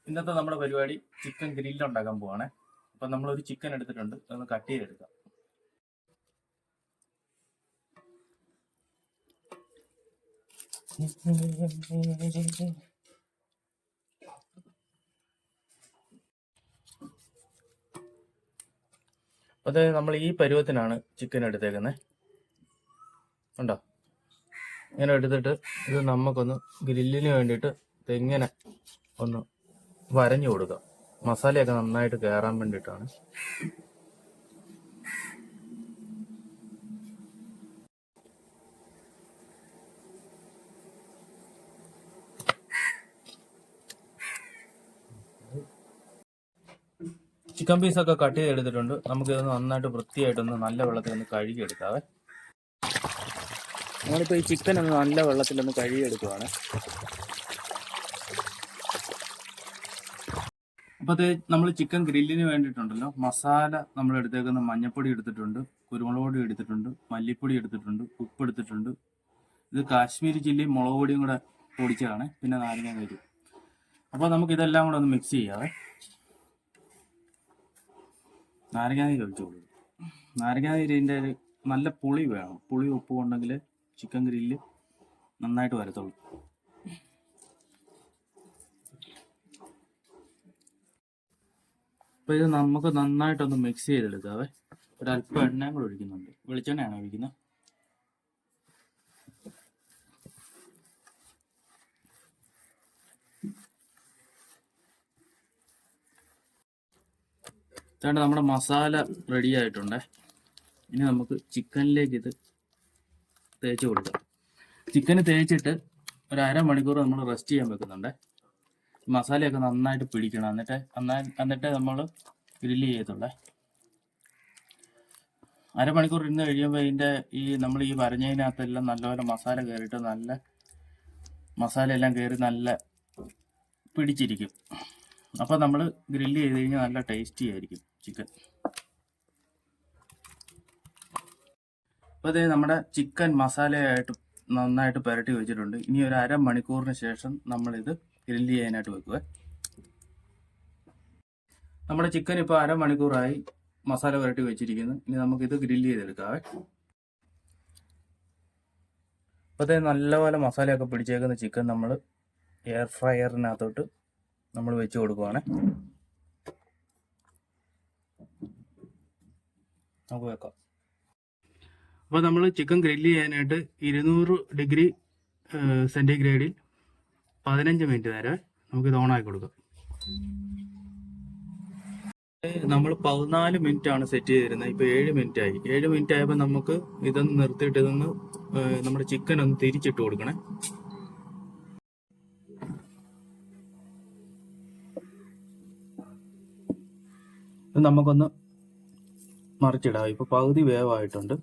ഇന്നത്തെ നമ്മുടെ പരിപാടി ചിക്കൻ ഗ്രില്ല് ഉണ്ടാക്കാൻ പോവാണ്. അപ്പം നമ്മളൊരു ചിക്കൻ എടുത്തിട്ടുണ്ട്, അതൊന്ന് കട്ട് ചെയ്തെടുക്കാം. അത് നമ്മൾ ഈ പരുവത്തിനാണ് ചിക്കൻ എടുത്തേക്കുന്നത്. ഉണ്ടോ? ഇങ്ങനെ എടുത്തിട്ട് ഇത് നമുക്കൊന്ന് ഗ്രില്ലിന് വേണ്ടിയിട്ട് ഇങ്ങനെ ഒന്ന് വരഞ്ഞു കൊടുക്കാം. മസാലയൊക്കെ നന്നായിട്ട് കയറാൻ വേണ്ടിയിട്ടാണ്. ചിക്കൻ പീസൊക്കെ കട്ട് ചെയ്തെടുത്തിട്ടുണ്ട്. നമുക്കിതൊന്ന് നന്നായിട്ട് വൃത്തിയായിട്ടൊന്ന് നല്ല വെള്ളത്തിൽ ഒന്ന് കഴുകിയെടുക്കാവേ. നമ്മളിപ്പോൾ ഈ ചിക്കൻ ഒന്ന് നല്ല വെള്ളത്തിലൊന്ന് കഴുകിയെടുക്കുവാണ്. അപ്പോൾ അത് നമ്മൾ ചിക്കൻ ഗ്രില്ലിന് വേണ്ടിയിട്ടുണ്ടല്ലോ, മസാല നമ്മൾ എടുത്തേക്കുന്ന മഞ്ഞൾപ്പൊടി എടുത്തിട്ടുണ്ട്, കുരുമുളക് പൊടി എടുത്തിട്ടുണ്ട്, മല്ലിപ്പൊടി എടുത്തിട്ടുണ്ട്, ഉപ്പ് എടുത്തിട്ടുണ്ട്. ഇത് കാശ്മീരി ചില്ലി മുളക് പൊടിയും കൂടെ പൊടിച്ചതാണ്, പിന്നെ നാരങ്ങ നീര്. അപ്പോൾ നമുക്ക് ഇതെല്ലാം കൂടെ ഒന്ന് മിക്സ് ചെയ്യാവേ. നാരങ്ങാനീര് ഒഴിച്ചു കൊടുക്കും. നാരങ്ങാനീരിൻ്റെ ഒരു നല്ല പുളി വേണം. പുളി ഉപ്പ് ഉണ്ടെങ്കിൽ ചിക്കൻ ഗ്രില്ല് നന്നായിട്ട് വരത്തുള്ളൂ. അപ്പോൾ ഇത് നമുക്ക് നന്നായിട്ടൊന്ന് മിക്സ് ചെയ്തെടുക്കാവേ. ഒരല്പം എണ്ണയും കൂടെ ഒഴിക്കുന്നുണ്ട്. വെളിച്ചെണ്ണയാണ് ഒഴിക്കുന്നത്. ഇതാണ് നമ്മുടെ മസാല റെഡി ആയിട്ടുണ്ട്. ഇനി നമുക്ക് ചിക്കനിലേക്ക് ഇത് തേച്ച് കൊടുക്കാം. ചിക്കന് തേച്ചിട്ട് ഒരു അരമണിക്കൂർ നമ്മൾ റെസ്റ്റ് ചെയ്യാൻ വെക്കുന്നുണ്ട്. മസാലയൊക്കെ നന്നായിട്ട് പിടിക്കണം. എന്നിട്ട് നമ്മൾ ഗ്രില്ല് ചെയ്യത്തുള്ളേ. അരമണിക്കൂർ ഇരുന്ന് കഴിയുമ്പോൾ ഇതിൻ്റെ നമ്മൾ ഈ വരഞ്ഞതിനകത്തെല്ലാം നല്ലപോലെ മസാല കയറിയിട്ട് മസാല എല്ലാം കയറി നല്ല പിടിച്ചിരിക്കും. അപ്പോൾ നമ്മൾ ഗ്രില്ല് ചെയ്ത് കഴിഞ്ഞാൽ നല്ല ടേസ്റ്റി ആയിരിക്കും ചിക്കൻ. അപ്പോൾ അതേ നമ്മുടെ ചിക്കൻ മസാലയായിട്ട് നന്നായിട്ട് പുരട്ടി വെച്ചിട്ടുണ്ട്. ഇനി ഒരു അരമണിക്കൂറിന് ശേഷം നമ്മളിത് ഗ്രില്ല് ചെയ്യാനായിട്ട് വെക്കുക. നമ്മുടെ ചിക്കൻ ഇപ്പോൾ അരമണിക്കൂറായി മസാല പുരട്ടി വെച്ചിരിക്കുന്നു. ഇനി നമുക്കിത് ഗ്രില്ല് ചെയ്തെടുക്കാവേ. അപ്പോൾ അതേ നല്ലപോലെ മസാലയൊക്കെ പിടിച്ചേക്കുന്ന ചിക്കൻ നമ്മൾ എയർ ഫ്രയറിനകത്തോട്ട് നമ്മൾ വെച്ച് കൊടുക്കുവാണ്. നമുക്ക് വെക്കാം. അപ്പോൾ നമ്മൾ ചിക്കൻ ഗ്രില്ല് ചെയ്യാനായിട്ട് 200 ഡിഗ്രി സെൻറ്റിഗ്രേഡിൽ 15 മിനിറ്റ് നേരം നമുക്കിത് ഓണാക്കി കൊടുക്കാം. നമ്മൾ 14 മിനിറ്റ് ആണ് സെറ്റ് ചെയ്തിരുന്നത്. ഇപ്പോൾ 7 മിനിറ്റ് ആയി. 7 മിനിറ്റ് ആയപ്പോൾ നമുക്ക് ഇതൊന്ന് നിർത്തിയിട്ട് ഇതൊന്ന് നമ്മുടെ ചിക്കൻ ഒന്ന് തിരിച്ചിട്ട് കൊടുക്കണേ. ഇത് നമുക്കൊന്ന് മറിച്ചിടാം. ഇപ്പോൾ പകുതി വേവായിട്ടുണ്ട്.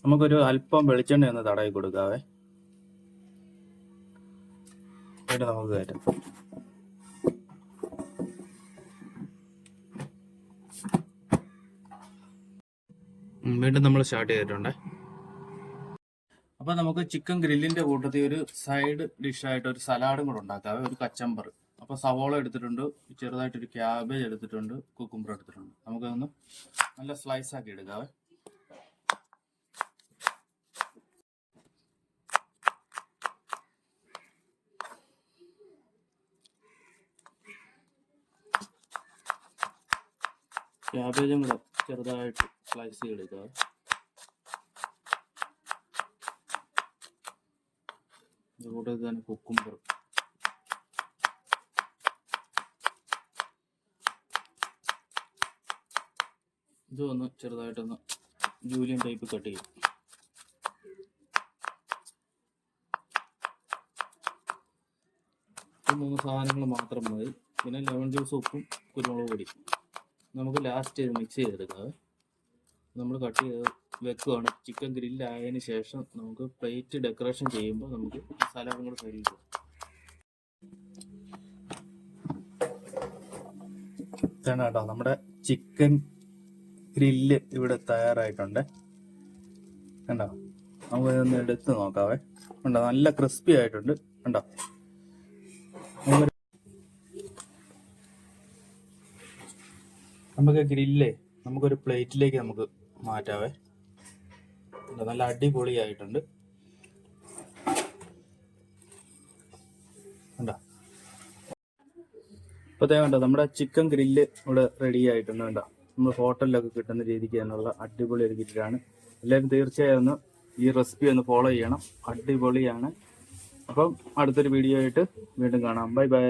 നമുക്കൊരു അല്പം വെളിച്ചെണ്ണ ഒന്ന് തടവി കൊടുക്കാവേ. എന്നിട്ട് നമുക്ക് കയറ്റാം. വീണ്ടും നമ്മൾ സ്റ്റാർട്ട് ചെയ്തിട്ടുണ്ട്. അപ്പോൾ നമുക്ക് ചിക്കൻ ഗ്രില്ലിൻ്റെ കൂട്ടത്തിൽ ഒരു സൈഡ് ഡിഷായിട്ട് ഒരു സലാഡും കൂടെ ഉണ്ടാക്കാവേ. ഒരു കച്ചമ്പർ. അപ്പോൾ സവോള എടുത്തിട്ടുണ്ട്, ചെറുതായിട്ടൊരു ക്യാബേജ് എടുത്തിട്ടുണ്ട്, കുക്കുംബർ എടുത്തിട്ടുണ്ട്. നമുക്കതൊന്ന് നല്ല സ്ലൈസ് ആക്കി എടുക്കാവേ. ക്യാബേജും കൂടെ ചെറുതായിട്ട് സ്ലൈസ് ചെയ്തെടുക്കുക. അതുകൂടെ തന്നെ കുക്കുംബർ. ഇതൊന്ന് ചെറുതായിട്ടൊന്ന് ജൂലിയൻ ടൈപ്പ് കട്ട് ചെയ്യും. ഈ 3 സാധനങ്ങൾ മാത്രം മതി. പിന്നെ ലെമൺ ജ്യൂസ്, ഉപ്പും കുരുമുളക് പൊടി നമുക്ക് ലാസ്റ്റ് ചെയ്ത് മിക്സ് ചെയ്തെടുക്കാം. നമ്മൾ കട്ട് ചെയ്ത് വെക്കുകയാണ്. ചിക്കൻ ഗ്രില്ലായതിനു ശേഷം നമുക്ക് പ്ലേറ്റ് ഡെക്കറേഷൻ ചെയ്യുമ്പോൾ നമുക്ക് സലാഡും കൂടെ സൈഡിൽ പോകും. ഇതാണ് കേട്ടോ നമ്മുടെ ചിക്കൻ ഗ്രില്ല് ഇവിടെ തയ്യാറായിട്ടുണ്ട്. കണ്ടോ? നമുക്ക് ഇതൊന്ന് എടുത്ത് നോക്കാവേ. കണ്ടോ, നല്ല ക്രിസ്പി ആയിട്ടുണ്ട്. കണ്ടോ, നമുക്ക് ഗ്രില്ലേ നമുക്കൊരു പ്ലേറ്റിലേക്ക് നമുക്ക് മാറ്റാവേ. നല്ല അടിപൊളിയായിട്ടുണ്ട്. കണ്ടോ, ഇപ്പോഴത്തേ കണ്ടോ നമ്മുടെ ചിക്കൻ ഗ്രില്ല് ഇവിടെ റെഡി ആയിട്ടുണ്ട്. കണ്ടോ, നമ്മൾ ഹോട്ടലിലൊക്കെ കിട്ടുന്ന രീതിക്ക് തന്നെയുള്ള അടിപൊളി ഒരു ഗ്രില്ലാണ്. എല്ലാവരും തീർച്ചയായും ഒന്ന് ഈ റെസിപ്പി ഒന്ന് ഫോളോ ചെയ്യണം. അടിപൊളിയാണ്. അപ്പം അടുത്തൊരു വീഡിയോ ആയിട്ട് വീണ്ടും കാണാം. Bye bye.